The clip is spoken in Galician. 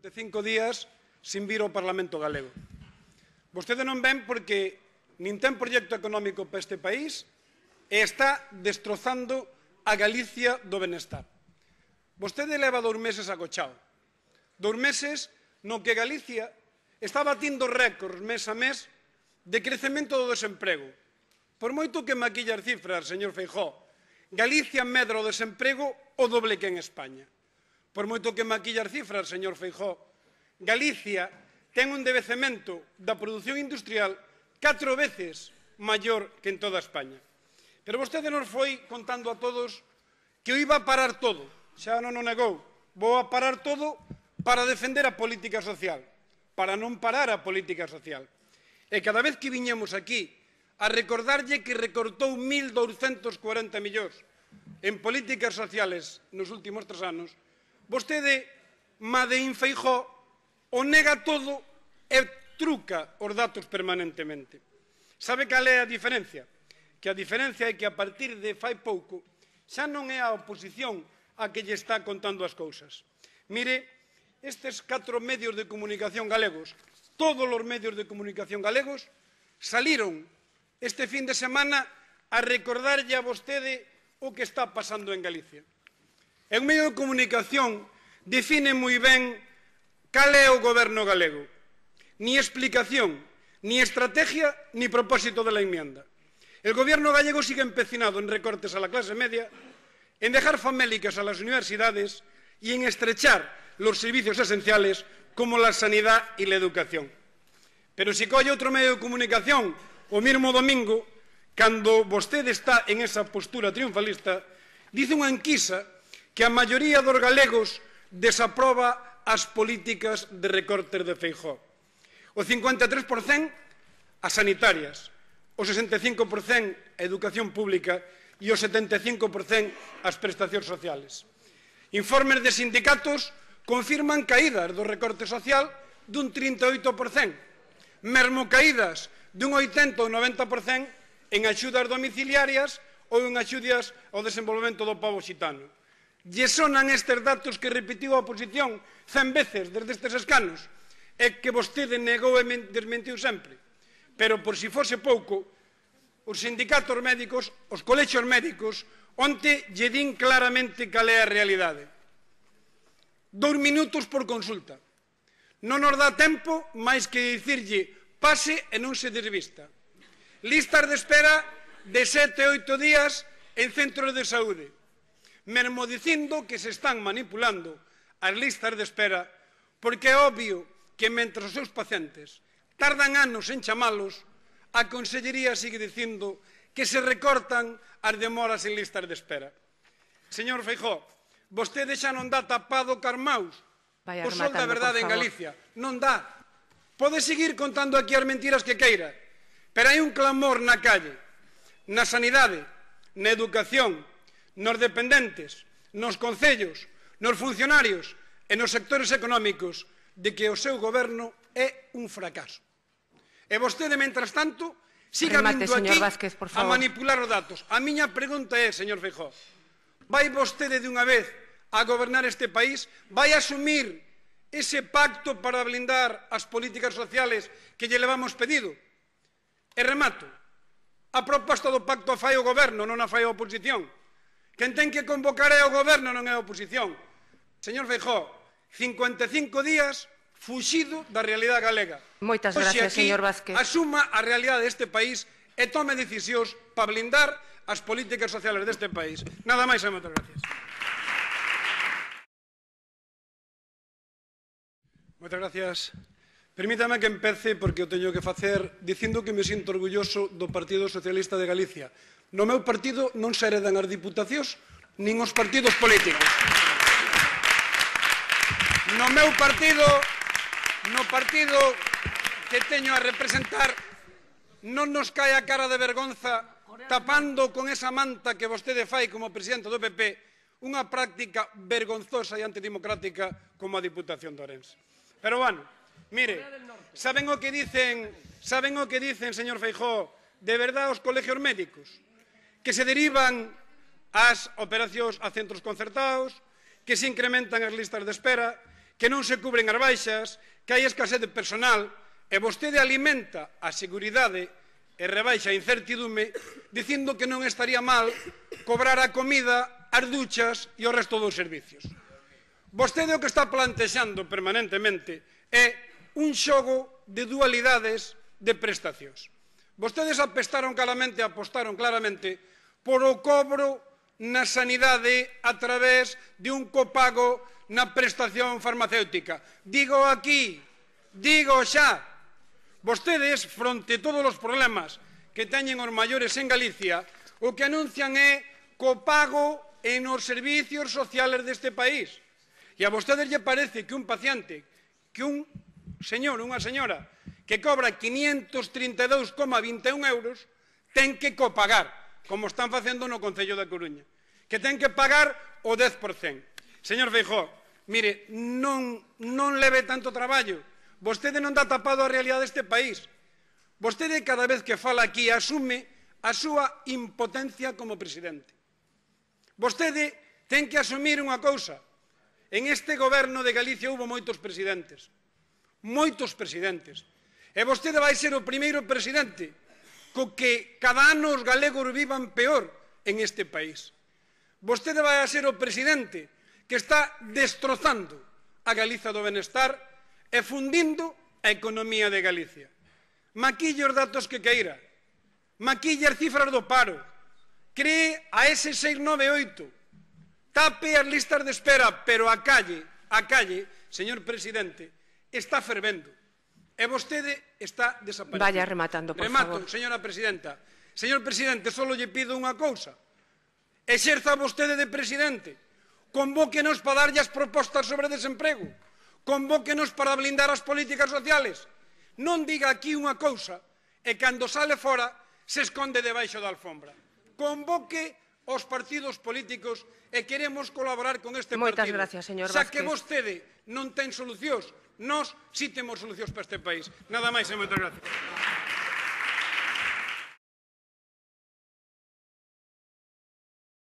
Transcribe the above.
55 días sin vir ao Parlamento galego. Vostede non ven porque nin ten proxecto económico para este país e está destrozando a Galicia do benestar. Vostede leva 2 meses agochado. 2 meses no que Galicia está batindo récords mes a mes de crecemento do desemprego. Por moito que maquilla as cifras, señor Feijóo, Galicia medra o desemprego o doble que en España. Por moito que maquilla as cifras, señor Feijóo, Galicia ten un debecemento da produción industrial 4 veces maior que en toda España. Pero vostede nos foi contando a todos que o iba a parar todo. Xa non o negou. Vou a parar todo para defender a política social, para non parar a política social. E cada vez que viñemos aquí a recordarlle que recortou 1.240 millóns en políticas sociales nos últimos 3 anos, vostede, Madeín Feijóo, o nega todo e truca os datos permanentemente. Sabe cal é a diferencia? Que a diferencia é que a partir de fai pouco xa non é a oposición a que lle está contando as cousas. Mire, estes 4 medios de comunicación galegos, todos os medios de comunicación galegos, saliron este fin de semana a recordarlle a vostede o que está pasando en Galicia. E un medio de comunicación define moi ben cal é o goberno galego. Ni explicación, ni estrategia, ni propósito de la enmienda. El gobierno gallego sigue empecinado en recortes a la clase media, en dejar famélicas a las universidades y en estrechar los servicios esenciales como la sanidad y la educación. Pero si colle outro medio de comunicación o mesmo domingo, cando vostede está en esa postura triunfalista, dice unha enquisa que a maioría dos galegos desaproba as políticas de recortes de Feijóo. O 53% as sanitarias, o 65% a educación pública e o 75% as prestacións sociales. Informes de sindicatos confirman caídas do recorte social dun 38%, mesmo caídas dun 80 ou 90% en axudas domiciliarias ou en axudas ao desenvolvemento do pobo xitano. Lle sonan estes datos que repetiu a oposición 100 veces desde estes escanos e que vostede negou e desmentiu sempre. Pero, por si fose pouco, os sindicatos médicos, os colexios médicos, onte lle din claramente cal é a realidade. 2 minutos por consulta. Non nos dá tempo máis que dicirlle pase e non se desvista. Listas de espera de 7 e 8 días en centros de saúde. Mesmo dicindo que se están manipulando as listas de espera porque é obvio que mentre os seus pacientes tardan anos en chamalos, a Consellería sigue dicindo que se recortan as demoras en listas de espera. Señor Feijóo, vostede xa non dá tapado carmaus o sol da verdade en Galicia. Non dá. Pode seguir contando aquí as mentiras que queira, pero hai un clamor na calle, na sanidade, na educación, nos dependentes, nos concellos, nos funcionarios e nos sectores económicos de que o seu goberno é un fracaso. E vostede, mentras tanto, siga vindo aquí a manipular os datos. A miña pregunta é, señor Feijóo, vai vostede de unha vez a gobernar este país? Vai asumir ese pacto para blindar as políticas sociales que lle levamos pedido? E remato, a proposta do pacto a fai o goberno, non a fai a oposición. Quen ten que convocar é o goberno, non é a oposición. Señor Feijóo, 55 días fuxido da realidade galega. Moitas gracias, señor Vázquez. Asuma a realidade deste país e tome decisións para blindar as políticas sociales deste país. Nada máis e moitas gracias. Moitas gracias. Permítame que empece, porque o teño que facer, dicindo que me sinto orgulloso do Partido Socialista de Galicia. No meu partido non se heredan as diputacións nin os partidos políticos. No meu partido, no partido que teño a representar, non nos cae a cara de vergonza tapando con esa manta que vostede fai como presidente do PP unha práctica vergonzosa e antidemocrática como a Diputación de Ourense. Pero, bueno, mire, saben o que dicen, señor Feijóo, de verdade os colegios médicos? Que se derivan as operacións a centros concertados, que se incrementan as listas de espera, que non se cubren as baixas, que hai escasez de personal, e vostede alimenta a seguridade e rebaixa a incertidume dicindo que non estaría mal cobrar a comida, as duchas e o resto dos servicios. Vostede o que está plantexando permanentemente é un xogo de dualidades de prestacións. Vostedes apostaron claramente por o cobro na sanidade a través de un copago na prestación farmacéutica. Digo aquí, digo xa, vostedes, fronte a todos os problemas que teñen os maiores en Galicia, o que anuncian é copago nos servicios sociales deste país. E a vostedes lle parece que un paciente, que un señor, unha señora, que cobra 532,21 euros, ten que copagar, como están facendo no Concello da Coruña, que ten que pagar o 10%. Señor Feijóo, mire, non leve tanto traballo. Vostede non dá tapado a realidade deste país. Vostede, cada vez que fala aquí, asume a súa impotencia como presidente. Vostede ten que asumir unha cousa. En este goberno de Galicia houve moitos presidentes. Moitos presidentes. E vostede vai ser o primeiro presidente co que cada ano os galegos vivan peor en este país. Vostede vai a ser o presidente que está destrozando a Galiza do benestar e fundindo a economía de Galicia. Maquille os datos que queira, maquille as cifras do paro, cree a ese 698, tape as listas de espera, pero a calle, señor presidente, está fervendo. E vostede está desaparecido. Vaya rematando, por favor. Remato, señora presidenta. Señor presidente, só lle pido unha cousa. Exerza vostede de presidente. Convóquenos para darlle as propostas sobre desemprego. Convóquenos para blindar as políticas sociales. Non diga aquí unha cousa e cando sale fora se esconde debaixo da alfombra. Convoque os partidos políticos e queremos colaborar con este partido. Moitas gracias, señor Vázquez. Xa que vostede non ten solucións, nós si temos solucións para este país. Nada máis e moitas gracias.